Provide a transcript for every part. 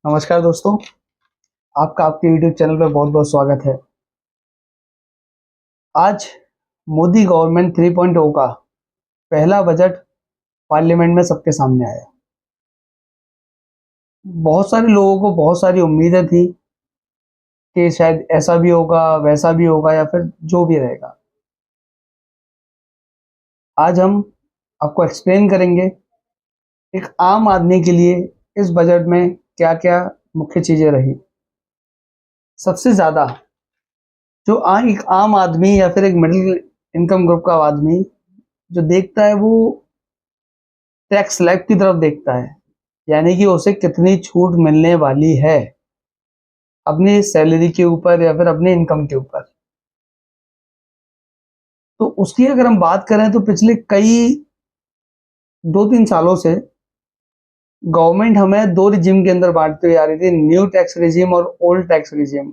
नमस्कार दोस्तों, आपका आपके यूट्यूब चैनल पर बहुत बहुत स्वागत है। आज मोदी गवर्नमेंट 3.0 का पहला बजट पार्लियामेंट में सबके सामने आया। बहुत सारे लोगों को बहुत सारी उम्मीदें थी कि शायद ऐसा भी होगा, वैसा भी होगा या फिर जो भी रहेगा। आज हम आपको एक्सप्लेन करेंगे एक आम आदमी के लिए इस बजट में क्या क्या मुख्य चीज़ें रही। सबसे ज़्यादा जो एक आम आदमी या फिर एक मिडिल इनकम ग्रुप का आदमी जो देखता है वो टैक्स स्लैब की तरफ देखता है, यानी कि उसे कितनी छूट मिलने वाली है अपनी सैलरी के ऊपर या फिर अपने इनकम के ऊपर। तो उसकी अगर हम बात करें तो पिछले कई 2-3 सालों से गवर्नमेंट हमें दो रिजिम के अंदर बांटती हुई आ रही थी, न्यू टैक्स रिजिम और ओल्ड टैक्स रिजिम,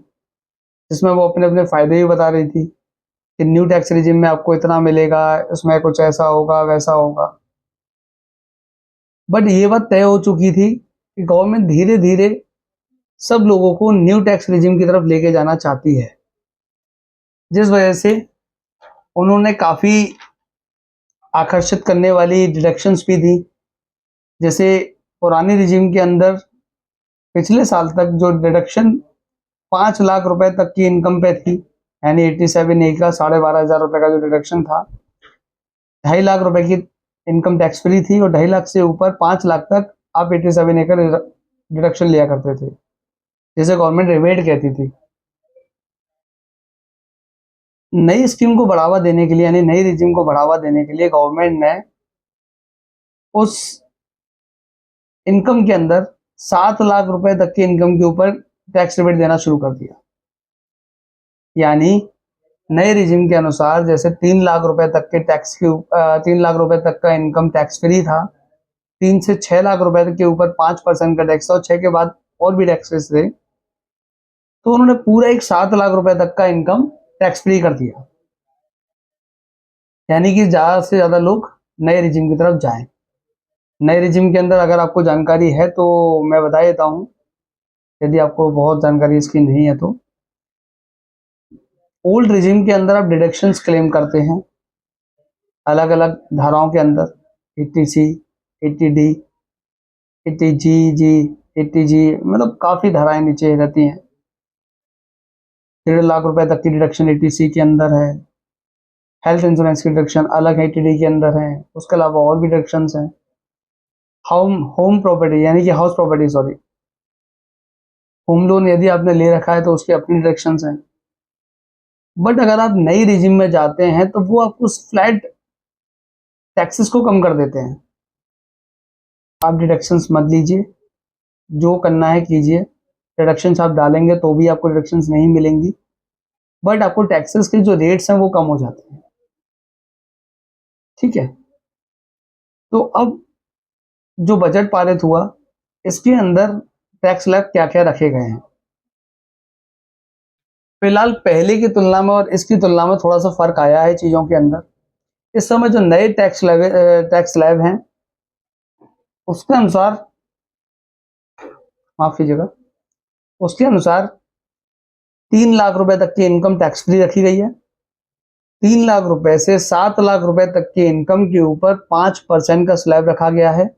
जिसमें वो अपने अपने फायदे भी बता रही थी कि न्यू टैक्स रिजिम में आपको इतना मिलेगा, उसमें कुछ ऐसा होगा वैसा होगा। बट ये बात तय हो चुकी थी कि गवर्नमेंट धीरे धीरे सब लोगों को न्यू टैक्स रिजिम की तरफ लेके जाना चाहती है, जिस वजह से उन्होंने काफ़ी आकर्षित करने वाली डिडक्शंस भी दी। जैसे पुरानी रिजिम के अंदर पिछले साल तक जो डिडक्शन 5 लाख रुपए तक की इनकम पे थी, यानी 87A का 12,500 रुपए का जो डिडक्शन था, 2.5 लाख रुपए की इनकम टैक्स फ्री थी और 2.5 लाख से ऊपर 5 लाख तक आप 87A का डिडक्शन लिया करते थे, जिसे गवर्नमेंट रिबेट कहती थी। नई स्कीम को बढ़ावा देने के लिए, यानी नई रिजिम को बढ़ावा देने के लिए गवर्नमेंट ने उस इनकम के अंदर 7 लाख रुपए तक की इनकम के ऊपर टैक्स रिबेट देना शुरू कर दिया। यानी नए रिजिम के अनुसार जैसे 3 लाख रुपए तक के टैक्स के 3 लाख रुपए तक का इनकम टैक्स फ्री था, 3 से 6 लाख रुपए के ऊपर 5% का टैक्स था और 6 के बाद और भी टैक्सेस थे, तो उन्होंने पूरा एक 7 लाख रुपए तक का इनकम टैक्स फ्री कर दिया। यानी कि ज़्यादा से ज़्यादा लोग नए रिजिम की तरफ जाएं। नए रिजिम के अंदर अगर आपको जानकारी है तो मैं बता देता हूँ, यदि आपको बहुत जानकारी इसकी नहीं है तो। ओल्ड रिजिम के अंदर आप डिडक्शंस क्लेम करते हैं अलग अलग धाराओं के अंदर, 80C, 80D, 80G, 80G, मतलब काफ़ी धाराएं नीचे रहती हैं। 1.5 लाख रुपए तक की डिडक्शन 80C के अंदर है। हेल्थ इंश्योरेंस की डिडक्शन अलग 80D के अंदर है। उसके अलावा और भी डिडक्शंस हैं। होम होम प्रॉपर्टी यानी कि house property, sorry, home loan यदि आपने ले रखा है तो उसकी अपनी डिडक्शंस हैं। बट अगर आप नई रिजिम में जाते हैं तो वो आपको फ्लैट टैक्सेस को कम कर देते हैं। आप डिडक्शंस मत लीजिए, जो करना है कीजिए। डिडक्शंस आप डालेंगे तो भी आपको डिडक्शंस नहीं मिलेंगी, बट आपको टैक्सेस के जो रेट्स हैं वो कम हो जाते हैं। ठीक है, तो अब जो बजट पारित हुआ इसके अंदर टैक्स स्लैब क्या क्या रखे गए हैं। फिलहाल पहले की तुलना में और इसकी तुलना में थोड़ा सा फर्क आया है चीज़ों के अंदर। इस समय जो नए टैक्स स्लैब हैं उसके अनुसार, माफ कीजिएगा, उसके अनुसार 3 लाख रुपए तक की इनकम टैक्स फ्री रखी गई है। 3 लाख रुपए से 7 लाख रुपए तक की इनकम के ऊपर 5% का स्लैब रखा गया है।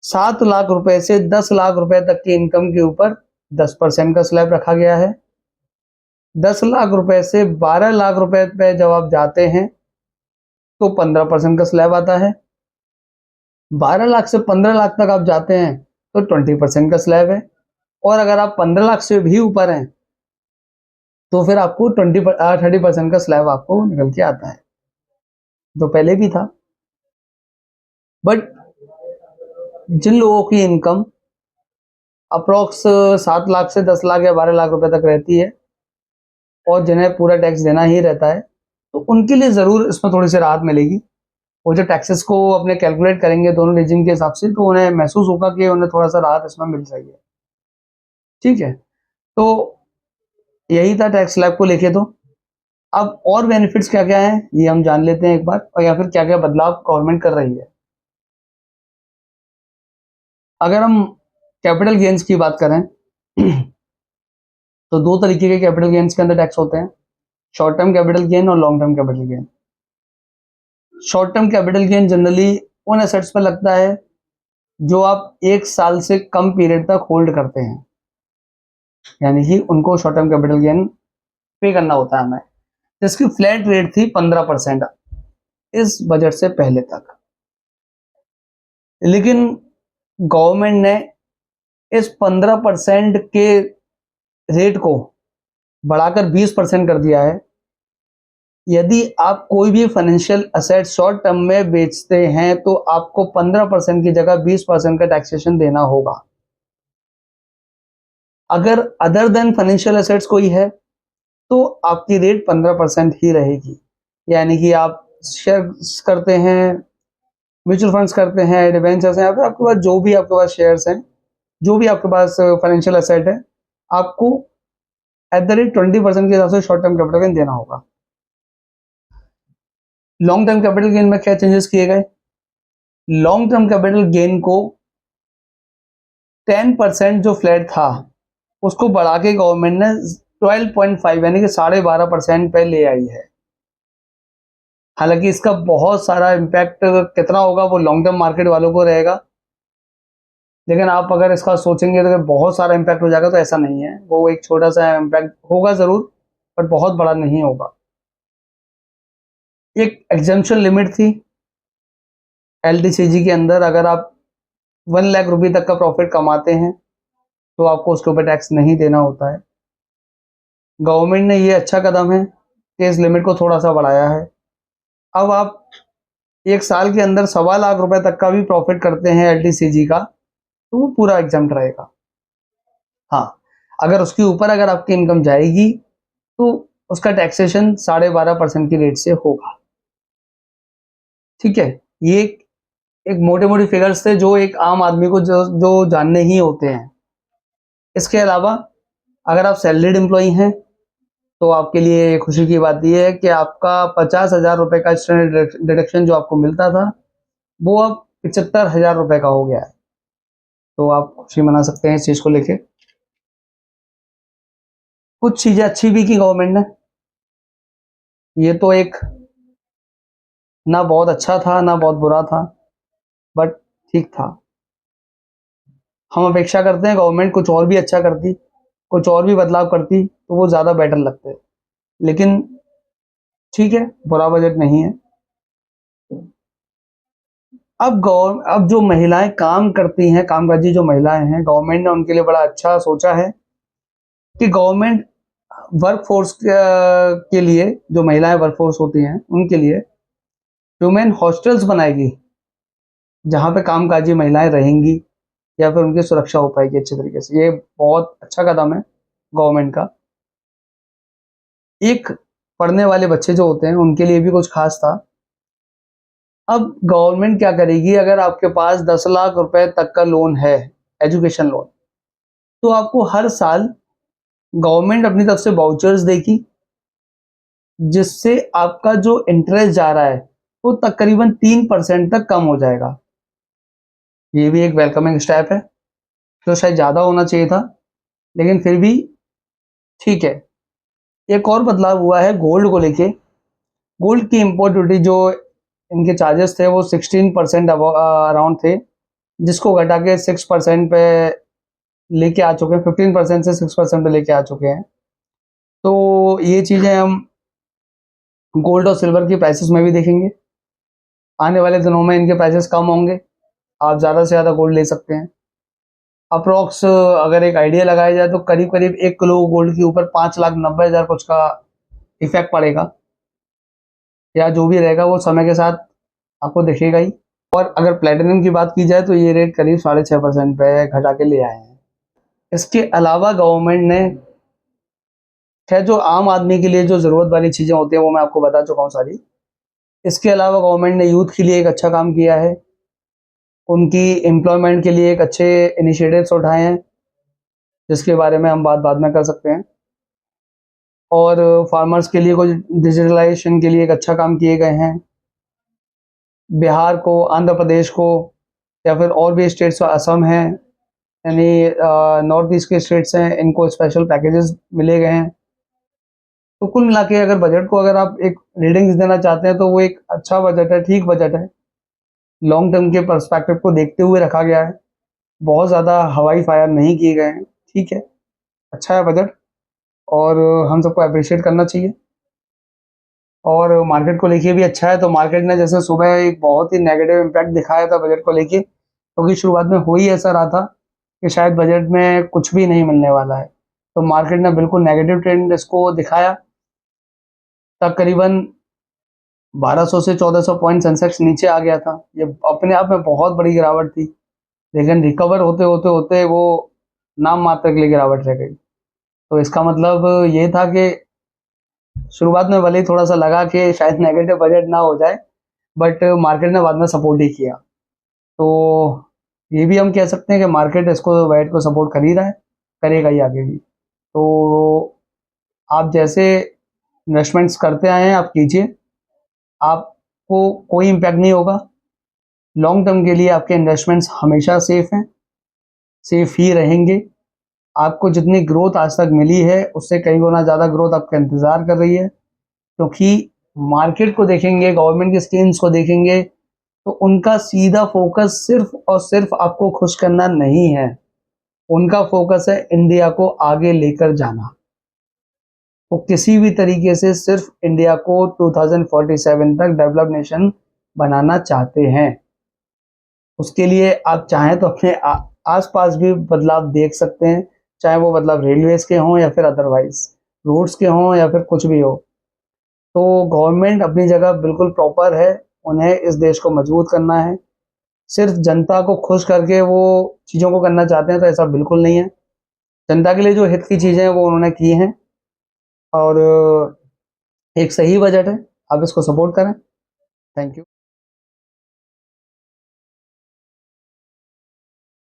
7 लाख रुपए से 10 लाख रुपए तक की इनकम के ऊपर 10% का स्लैब रखा गया है। 10 लाख रुपए से 12 लाख रुपए पे जब आप जाते हैं तो 15% का स्लैब आता है। 12 लाख से 15 लाख तक आप जाते हैं तो 20% का स्लैब है। और अगर आप 15 लाख से भी ऊपर हैं तो फिर आपको 30% का स्लैब आपको निकल के आता है, जो पहले भी था। बट जिन लोगों की इनकम अप्रोक्स 7 लाख से 10 लाख या 12 लाख रुपए तक रहती है और जिन्हें पूरा टैक्स देना ही रहता है, तो उनके लिए ज़रूर इसमें थोड़ी सी राहत मिलेगी। वो जो टैक्सेस को अपने कैलकुलेट करेंगे दोनों रिजिम के हिसाब से, तो उन्हें महसूस होगा कि उन्हें थोड़ा सा राहत इसमें मिल जाएगी। ठीक है, तो यही था टैक्स स्लैब को लेके। तो अब और बेनिफिट्स क्या क्या हैं ये हम जान लेते हैं एक बार, और या फिर क्या क्या बदलाव गवर्नमेंट कर रही है। अगर हम कैपिटल गेन्स की बात करें तो दो तरीके के कैपिटल गेन्स के अंदर टैक्स होते हैं, शॉर्ट टर्म कैपिटल गेन और long term capital gain. Short term capital gain generally उन एसेट्स पर लगता है जो आप 1 साल से कम पीरियड तक होल्ड करते हैं, यानी कि उनको शॉर्ट टर्म कैपिटल गेन पे करना होता है हमें, जिसकी फ्लैट रेट थी 15% इस बजट से पहले तक। लेकिन गवर्नमेंट ने इस 15% के रेट को बढ़ाकर 20% कर दिया है। यदि आप कोई भी फाइनेंशियल असेट शॉर्ट टर्म में बेचते हैं तो आपको 15% की जगह 20% का टैक्सेशन देना होगा। अगर अदर देन फाइनेंशियल असेट्स कोई है तो आपकी रेट 15% ही रहेगी, यानी कि आप शेयर्स करते हैं, म्यूचुअल फंड्स करते हैं, डिबेंचर्स हैं, या फिर आपके पास जो भी आपके पास शेयर्स हैं, जो भी आपके पास फाइनेंशियल असेट है, आपको एट द रेट 20% के हिसाब से शॉर्ट टर्म कैपिटल गेन देना होगा। लॉन्ग टर्म कैपिटल गेन में क्या चेंजेस किए गए? लॉन्ग टर्म कैपिटल गेन को 10% जो फ्लैट था उसको बढ़ा के गवर्नमेंट ने 12.5 यानी कि 12.5% पे ले आई है। हालांकि इसका बहुत सारा इम्पैक्ट कितना होगा वो लॉन्ग टर्म मार्केट वालों को रहेगा, लेकिन आप अगर इसका सोचेंगे तो बहुत सारा इम्पैक्ट हो जाएगा, तो ऐसा नहीं है। वो एक छोटा सा इम्पैक्ट होगा जरूर, पर बहुत बड़ा नहीं होगा। एक एग्जम्पशन लिमिट थी एलडीसीजी के अंदर, अगर आप 1 लाख रुपए तक का प्रॉफिट कमाते हैं तो आपको उसके ऊपर टैक्स नहीं देना होता है। गवर्नमेंट ने ये अच्छा कदम है कि इस लिमिट को थोड़ा सा बढ़ाया है। अब आप 1 साल के अंदर 1.25 लाख रुपए तक का भी प्रॉफिट करते हैं एलडीसीजी का तो वो पूरा एग्जम्प्ट रहेगा। हाँ, अगर उसके ऊपर अगर आपकी इनकम जाएगी तो उसका टैक्सेशन 12.5% की रेट से होगा। ठीक है, ये एक मोटे मोटे फिगर्स थे जो एक आम आदमी को जो जानने ही होते हैं। इसके अलावा अगर आप सैलरीड एम्प्लॉई हैं तो आपके लिए खुशी की बात यह है कि आपका 50,000 रुपए का स्टैंडर्ड डिडक्शन जो आपको मिलता था वो अब 75,000 रुपए का हो गया है, तो आप खुशी मना सकते हैं इस चीज को लेके। कुछ चीजें अच्छी भी की गवर्नमेंट ने, ये तो एक ना बहुत अच्छा था ना बहुत बुरा था, बट ठीक था। हम अपेक्षा करते हैं गवर्नमेंट कुछ और भी अच्छा करती, कुछ और भी बदलाव करती तो वो ज्यादा बेटर लगते, लेकिन ठीक है, बुरा बजट नहीं है। अब जो महिलाएं काम करती हैं, कामकाजी जो महिलाएं हैं, गवर्नमेंट ने उनके लिए बड़ा अच्छा सोचा है कि गवर्नमेंट वर्क फोर्स के लिए, जो महिलाएं वर्क फोर्स होती हैं उनके लिए वुमेन हॉस्टल्स बनाएगी जहां पे कामकाजी महिलाएं रहेंगी या फिर उनकी सुरक्षा हो पाएगी अच्छे तरीके से। ये बहुत अच्छा कदम है गवर्नमेंट का। एक पढ़ने वाले बच्चे जो होते हैं उनके लिए भी कुछ खास था। अब गवर्नमेंट क्या करेगी, अगर आपके पास 10 लाख रुपए तक का लोन है, एजुकेशन लोन, तो आपको हर साल गवर्नमेंट अपनी तरफ से वाउचर्स देगी, जिससे आपका जो इंटरेस्ट जा रहा है वो तकरीबन 3% तक कम हो जाएगा। ये भी एक वेलकमिंग स्टेप है, जो शायद ज़्यादा होना चाहिए था, लेकिन फिर भी ठीक है। एक और बदलाव हुआ है गोल्ड को लेके। गोल्ड की इम्पोर्ट ड्यूटी जो इनके चार्जेस थे वो 16% अराउंड थे, जिसको घटा के 6% पे लेके आ चुके हैं, 15% से 6% पे लेके आ चुके हैं। तो ये चीज़ें हम गोल्ड और सिल्वर की प्राइसेस में भी देखेंगे। आने वाले दिनों में इनके प्राइसेस कम होंगे, आप ज़्यादा से ज़्यादा गोल्ड ले सकते हैं। अप्रोक्स अगर एक आइडिया लगाया जाए तो करीब करीब 1 किलो गोल्ड के ऊपर 5,90,000 कुछ का इफेक्ट पड़ेगा, या जो भी रहेगा वो समय के साथ आपको दिखेगा ही। और अगर प्लेटिनम की बात की जाए तो ये रेट करीब 6.5% पे घटा के ले आए हैं। इसके अलावा गवर्नमेंट ने, खैर जो आम आदमी के लिए जो ज़रूरत वाली चीज़ें होती हैं वो मैं आपको बता चुका हूँ सारी। इसके अलावा गवर्नमेंट ने यूथ के लिए एक अच्छा काम किया है, उनकी एम्प्लॉयमेंट के लिए एक अच्छे इनिशिएटिव्स उठाए हैं, जिसके बारे में हम बात बाद में कर सकते हैं। और फार्मर्स के लिए कुछ डिजिटलाइजेशन के लिए एक अच्छा काम किए गए हैं। बिहार को, आंध्र प्रदेश को, या फिर और भी स्टेट्स, असम है, यानी नॉर्थ ईस्ट के स्टेट्स हैं, इनको स्पेशल पैकेजेस मिले गए हैं। तो कुल मिला के अगर बजट को अगर आप एक रेटिंग्स देना चाहते हैं तो वो एक अच्छा बजट है, ठीक बजट है। लॉन्ग टर्म के पर्सपेक्टिव को देखते हुए रखा गया है, बहुत ज़्यादा हवाई फायर नहीं किए गए हैं, ठीक है, अच्छा है बजट और हम सबको अप्रिशिएट करना चाहिए। और मार्केट को लेके भी अच्छा है। तो मार्केट ने जैसे सुबह एक बहुत ही नेगेटिव इम्पैक्ट दिखाया था बजट को लेके, क्योंकि शुरुआत में हो ही ऐसा रहा था कि शायद बजट में कुछ भी नहीं मिलने वाला है। तो मार्केट ने बिल्कुल नेगेटिव ट्रेंड इसको दिखाया, तब करीबन 1200 से 1400 पॉइंट सेंसेक्स नीचे आ गया था। ये अपने आप में बहुत बड़ी गिरावट थी, लेकिन रिकवर होते होते होते वो नाम मात्र के लिए गिरावट रह गई। तो इसका मतलब ये था कि शुरुआत में भले ही थोड़ा सा लगा कि शायद नेगेटिव बजट ना हो जाए, बट मार्केट ने बाद में सपोर्ट ही किया। तो ये भी हम कह सकते हैं कि मार्केट इसको बजट को सपोर्ट कर ही रहा है, करेगा ही आगे भी। तो आप जैसे इन्वेस्टमेंट्स करते आए हैं आप कीजिए, आपको कोई इम्पैक्ट नहीं होगा। लॉन्ग टर्म के लिए आपके इन्वेस्टमेंट्स हमेशा सेफ हैं, सेफ ही रहेंगे। आपको जितनी ग्रोथ आज तक मिली है उससे कई गुना ज़्यादा ग्रोथ आपका इंतज़ार कर रही है, क्योंकि मार्केट को देखेंगे, गवर्नमेंट की स्कीम्स को देखेंगे तो उनका सीधा फोकस सिर्फ और सिर्फ आपको खुश करना नहीं है, उनका फोकस है इंडिया को आगे लेकर जाना। वो किसी भी तरीके से सिर्फ इंडिया को 2047 तक डेवलप नेशन बनाना चाहते हैं। उसके लिए आप चाहें तो अपने आसपास भी बदलाव देख सकते हैं, चाहे वो बदलाव रेलवेज के हों या फिर अदरवाइज रोड्स के हों या फिर कुछ भी हो। तो गवर्नमेंट अपनी जगह बिल्कुल प्रॉपर है, उन्हें इस देश को मजबूत करना है। सिर्फ जनता को खुश करके वो चीज़ों को करना चाहते हैं तो ऐसा बिल्कुल नहीं है। जनता के लिए जो हित की चीज़ें हैं वो उन्होंने की हैं और एक सही बजट है, आप इसको सपोर्ट करें। Thank you.